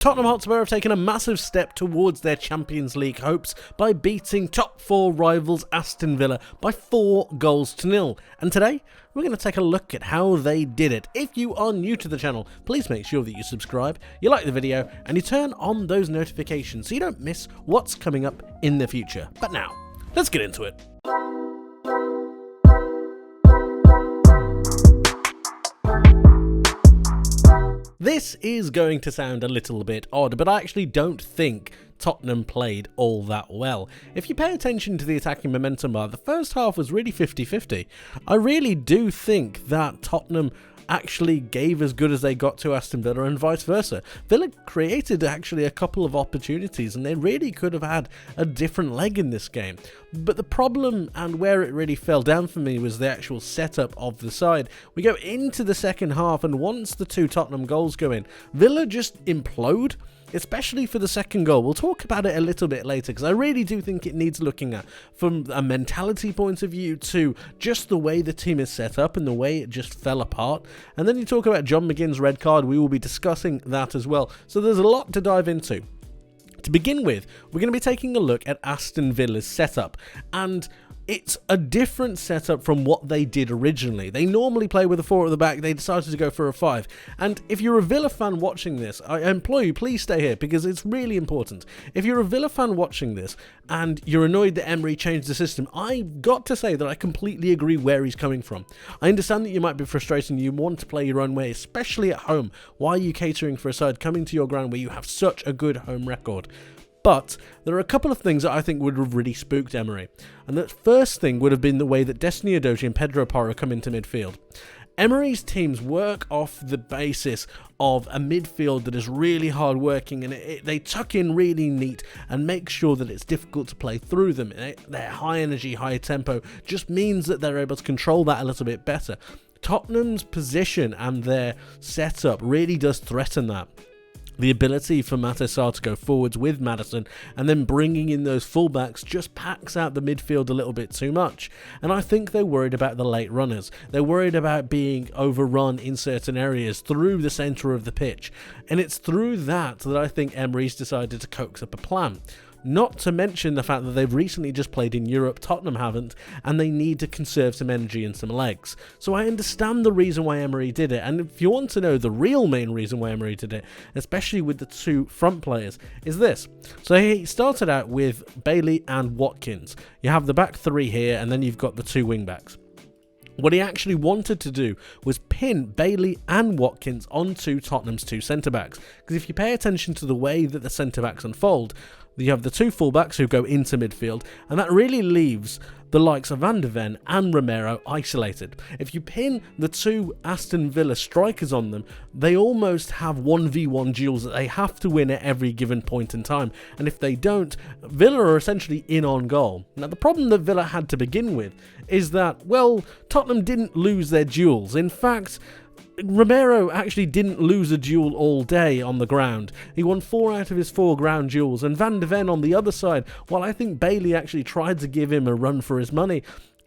Tottenham Hotspur have taken a massive step towards their Champions League hopes by beating top 4 rivals Aston Villa by 4-0. And today, we're going to take a look at how they did it. If you are new to the channel, please make sure that you subscribe, you like the video, and you turn on those notifications so you don't miss what's coming up in the future. But now, let's get into it. This is going to sound a little bit odd, but I actually don't think Tottenham played all that well. If you pay attention to the attacking momentum bar, the first half was really 50-50. I really do think that Tottenham actually gave as good as they got to Aston Villa and vice versa. Villa created actually a couple of opportunities and they really could have had a different leg in this game. But the problem and where it really fell down for me was the actual setup of the side. We go into the second half and once the 2 Tottenham goals go in, Villa just implode. Especially for the second goal. We'll talk about it a little bit later because I really do think it needs looking at from a mentality point of view to just the way the team is set up and the way it just fell apart. And then you talk about John McGinn's red card, we will be discussing that as well. So there's a lot to dive into. To begin with, we're going to be taking a look at Aston Villa's setup, and it's a different setup from what they did originally. They normally play with a 4 at the back, they decided to go for a 5. And if you're a Villa fan watching this, I implore you, please stay here because it's really important. If you're a Villa fan watching this and you're annoyed that Emery changed the system, I've got to say that I completely agree where he's coming from. I understand that you might be frustrated and you want to play your own way, especially at home. Why are you catering for a side coming to your ground where you have such a good home record? But there are a couple of things that I think would have really spooked Emery. And the first thing would have been the way that Destiny Udogie and Pedro Porro come into midfield. Emery's teams work off the basis of a midfield that is really hard working and they tuck in really neat and make sure that it's difficult to play through them. Their high energy, high tempo just means that they're able to control that a little bit better. Tottenham's position and their setup really does threaten that. The ability for Matt Sarr to go forwards with Maddison and then bringing in those fullbacks just packs out the midfield a little bit too much. And I think they're worried about the late runners. They're worried about being overrun in certain areas through the centre of the pitch. And it's through that I think Emery's decided to coax up a plan. Not to mention the fact that they've recently just played in Europe, Tottenham haven't, and they need to conserve some energy and some legs. So I understand the reason why Emery did it, and if you want to know the real main reason why Emery did it, especially with the 2 front players, is this. So he started out with Bailey and Watkins. You have the back 3 here, and then you've got the 2 wing backs. What he actually wanted to do was pin Bailey and Watkins onto Tottenham's 2 centre-backs. Because if you pay attention to the way that the centre-backs unfold, you have the 2 full-backs who go into midfield, and that really leaves the likes of Van de Ven and Romero isolated. If you pin the 2 Aston Villa strikers on them, they almost have 1v1 duels that they have to win at every given point in time. And if they don't, Villa are essentially in on goal. Now, the problem that Villa had to begin with is that, well, Tottenham didn't lose their duels. In fact, Romero actually didn't lose a duel all day on the ground. He won 4 out of his 4 ground duels, and Van de Ven on the other side, while I think Bailey actually tried to give him a run for his money,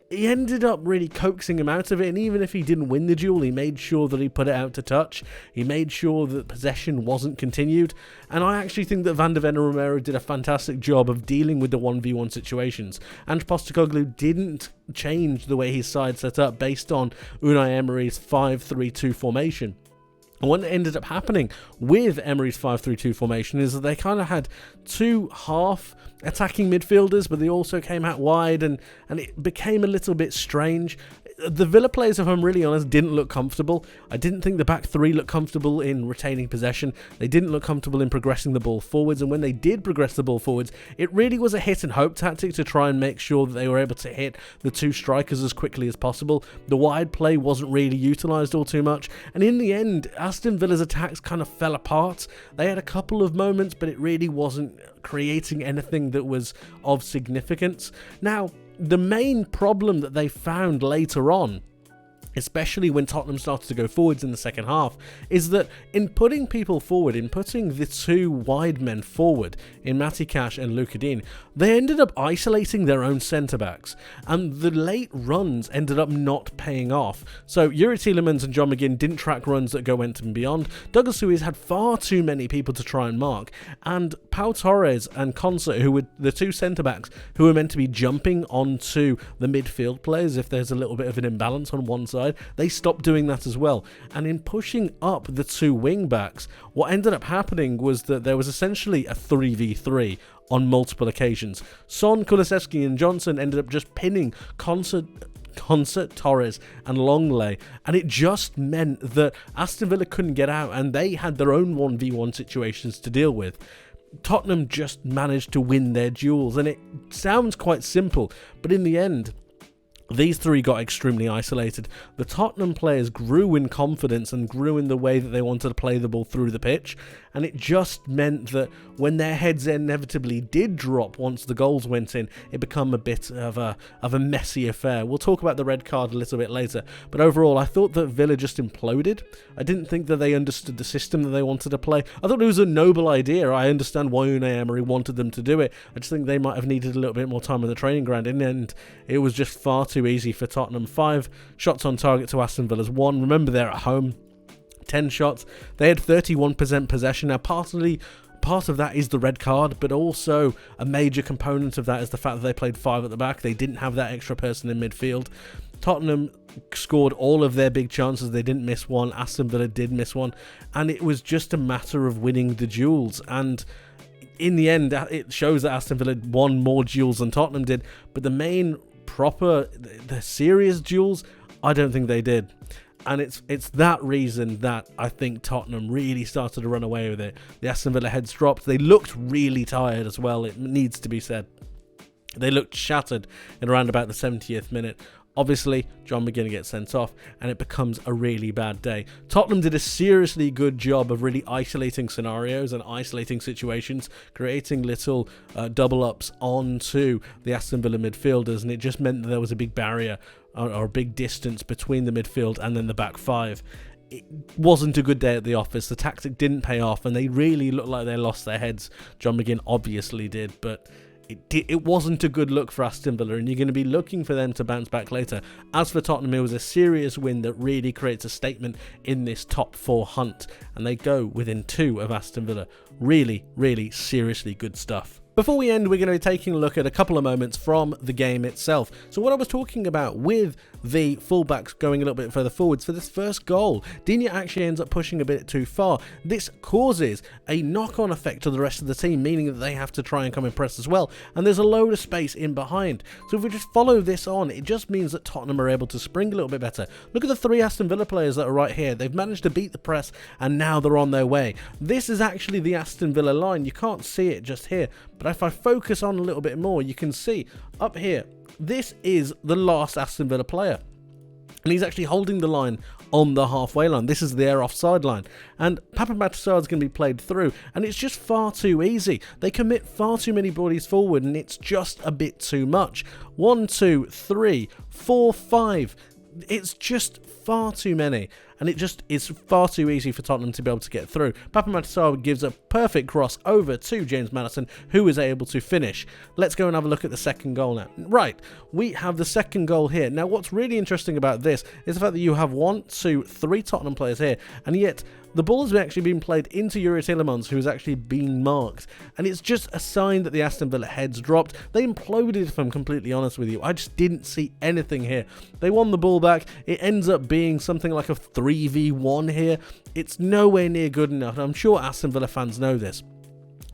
he ended up really coaxing him out of it, and even if he didn't win the duel, he made sure that he put it out to touch. He made sure that possession wasn't continued, and I actually think that Van de Ven and Romero did a fantastic job of dealing with the 1v1 situations, and Postecoglou didn't change the way his side set up based on Unai Emery's 5-3-2 formation. And what ended up happening with Emery's 5-3-2 formation is that they kind of had 2 half-attacking midfielders, but they also came out wide, and it became a little bit strange. The Villa players, if I'm really honest, didn't look comfortable. I didn't think the back 3 looked comfortable in retaining possession. They didn't look comfortable in progressing the ball forwards, and when they did progress the ball forwards, it really was a hit and hope tactic to try and make sure that they were able to hit the 2 strikers as quickly as possible. The wide play wasn't really utilised all too much, and in the end, Aston Villa's attacks kind of fell apart. They had a couple of moments, but it really wasn't creating anything that was of significance. Now, the main problem that they found later on especially when Tottenham started to go forwards in the second half, is that in putting people forward, in putting the two wide men forward, in Matty Cash and Luca Dean, they ended up isolating their own centre-backs, and the late runs ended up not paying off. So Yuri Tielemans and John McGinn didn't track runs that go went and beyond. Douglas Luiz had far too many people to try and mark, and Pau Torres and Concert, who were the two centre-backs who were meant to be jumping onto the midfield players if there's a little bit of an imbalance on one side, they stopped doing that as well. And in pushing up the two wing backs, what ended up happening was that there was essentially a 3v3 on multiple occasions. Son, Kulusevski and Johnson ended up just pinning Concert, Torres and Longley, and it just meant that Aston Villa couldn't get out, and they had their own 1v1 situations to deal with. Tottenham just managed to win their duels, and it sounds quite simple, but in the end, these three got extremely isolated. The Tottenham players grew in confidence and grew in the way that they wanted to play the ball through the pitch, and it just meant that when their heads inevitably did drop once the goals went in, it became a bit of a messy affair. We'll talk about the red card a little bit later, but overall I thought that Villa just imploded. I didn't think that they understood the system that they wanted to play. I thought it was a noble idea. I understand why Unai Emery wanted them to do it. I just think they might have needed a little bit more time on the training ground. In the end, it was just far too easy for Tottenham. 5 shots on target to Aston Villa's 1. Remember, they're at home. 10 shots. They had 31% possession. Now, part of that is the red card, but also a major component of that is the fact that they played 5 at the back. They didn't have that extra person in midfield. Tottenham scored all of their big chances. They didn't miss one. Aston Villa did miss one. And it was just a matter of winning the duels. And in the end, it shows that Aston Villa won more duels than Tottenham did. But the main the serious duels, I don't think they did. And it's that reason that I think Tottenham really started to run away with it. The Aston Villa heads dropped. They looked really tired as well, it needs to be said. They looked shattered in around about the 70th minute. Obviously, John McGinn gets sent off, and it becomes a really bad day. Tottenham did a seriously good job of really isolating scenarios and isolating situations, creating little double-ups onto the Aston Villa midfielders, and it just meant that there was a big barrier or a big distance between the midfield and then the back 5. It wasn't a good day at the office. The tactic didn't pay off, and they really looked like they lost their heads. John McGinn obviously did, but it wasn't a good look for Aston Villa, and you're going to be looking for them to bounce back later. As for Tottenham, it was a serious win that really creates a statement in this top 4 hunt, and they go within 2 of Aston Villa. Really, really seriously good stuff. Before we end, we're going to be taking a look at a couple of moments from the game itself. So what I was talking about with the fullbacks going a little bit further forwards, for this first goal, Digne actually ends up pushing a bit too far. This causes a knock-on effect to the rest of the team, meaning that they have to try and come and press as well, and there's a load of space in behind. So if we just follow this on, it just means that Tottenham are able to spring a little bit better. Look at the 3 Aston Villa players that are right here. They've managed to beat the press, and now they're on their way. This is actually the Aston Villa line. You can't see it just here, but if I focus on a little bit more, you can see up here, this is the last Aston Villa player. And he's actually holding the line on the halfway line. This is their offside line. And Papa Matasar is going to be played through. And it's just far too easy. They commit far too many bodies forward, and it's just a bit too much. 1, 2, 3, 4, 5. It's just far too many, and it just is far too easy for Tottenham to be able to get through. Papa Matasar gives a perfect cross over to James Maddison, who is able to finish. Let's go and have a look at the second goal now. Right, we have the second goal here. Now, what's really interesting about this is the fact that you have 1, 2, 3 Tottenham players here, and yet the ball has actually been played into Yuri Tielemans, who has actually been marked. And it's just a sign that the Aston Villa heads dropped. They imploded, if I'm completely honest with you. I just didn't see anything here. They won the ball back. It ends up being something like a 3v1 here. It's nowhere near good enough. And I'm sure Aston Villa fans know this.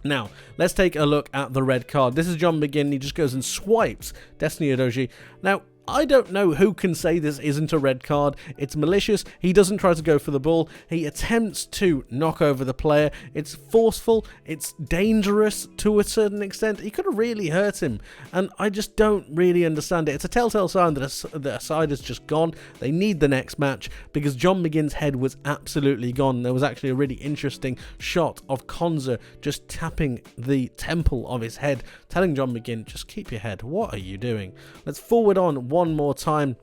Now, let's take a look at the red card. This is John McGinn. He just goes and swipes Destiny Udogie. Now, I don't know who can say this isn't a red card. It's malicious. He doesn't try to go for the ball. He attempts to knock over the player. It's forceful. It's dangerous to a certain extent. He could have really hurt him, and I just don't really understand it. It's a telltale sign that a side has just gone. They need the next match, because John McGinn's head was absolutely gone. There was actually a really interesting shot of Konza just tapping the temple of his head, telling John McGinn, just keep your head. What are you doing? Let's forward on one more time.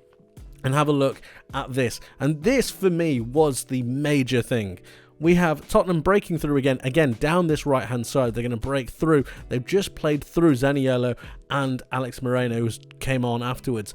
and have a look at this. And this, for me, was the major thing. We have Tottenham breaking through again down this right-hand side. They're going to break through. They've just played through Zaniolo and Alex Moreno, who came on afterwards.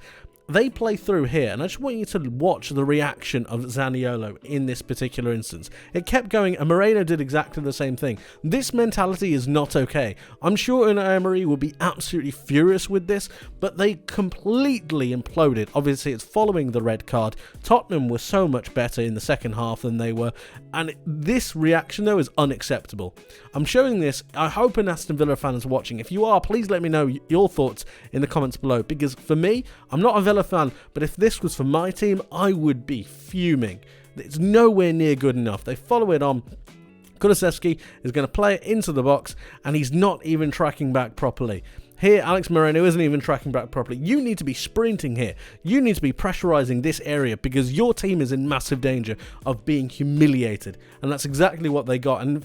They play through here, and I just want you to watch the reaction of Zaniolo in this particular instance. It kept going, and Moreno did exactly the same thing. This mentality is not okay. I'm sure Unai Emery will be absolutely furious with this, but they completely imploded. Obviously, it's following the red card. Tottenham were so much better in the second half than they were, and this reaction, though, is unacceptable. I'm showing this. I hope an Aston Villa fan is watching. If you are, please let me know your thoughts in the comments below, because for me, I'm not a Villa fan, but if this was for my team, I would be fuming. It's nowhere near good enough. They follow it on. Kulusevski is going to play it into the box, and he's not even tracking back properly. Here, Alex Moreno isn't even tracking back properly. You need to be sprinting here. You need to be pressurising this area, because your team is in massive danger of being humiliated. And that's exactly what they got. And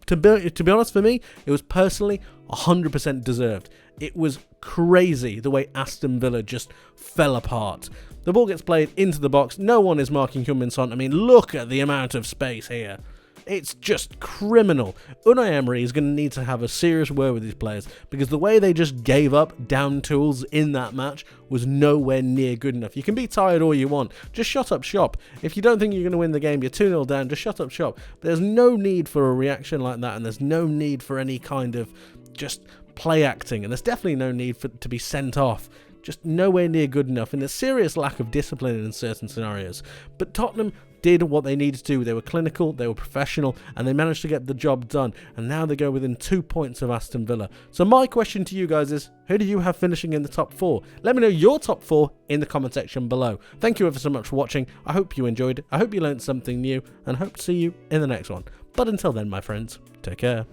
to be honest, for me, it was personally 100% deserved. It was crazy the way Aston Villa just fell apart. The ball gets played into the box. No one is marking Heung-min Son. I mean, look at the amount of space here. It's just criminal. Unai Emery is going to need to have a serious word with these players, because the way they just gave up down tools in that match was nowhere near good enough. You can be tired all you want. Just shut up shop. If you don't think you're going to win the game, you're 2-0 down, just shut up shop. There's no need for a reaction like that, and there's no need for any kind of just play acting, and there's definitely no need to be sent off. Just nowhere near good enough, and a serious lack of discipline in certain scenarios. But Tottenham did what they needed to do. They were clinical, they were professional, and they managed to get the job done. And now they go within 2 points of Aston Villa. So my question to you guys is, who do you have finishing in the top 4? Let me know your top 4 in the comment section below. Thank you ever so much for watching. I hope you enjoyed. I hope you learned something new, and hope to see you in the next one. But until then, my friends, take care.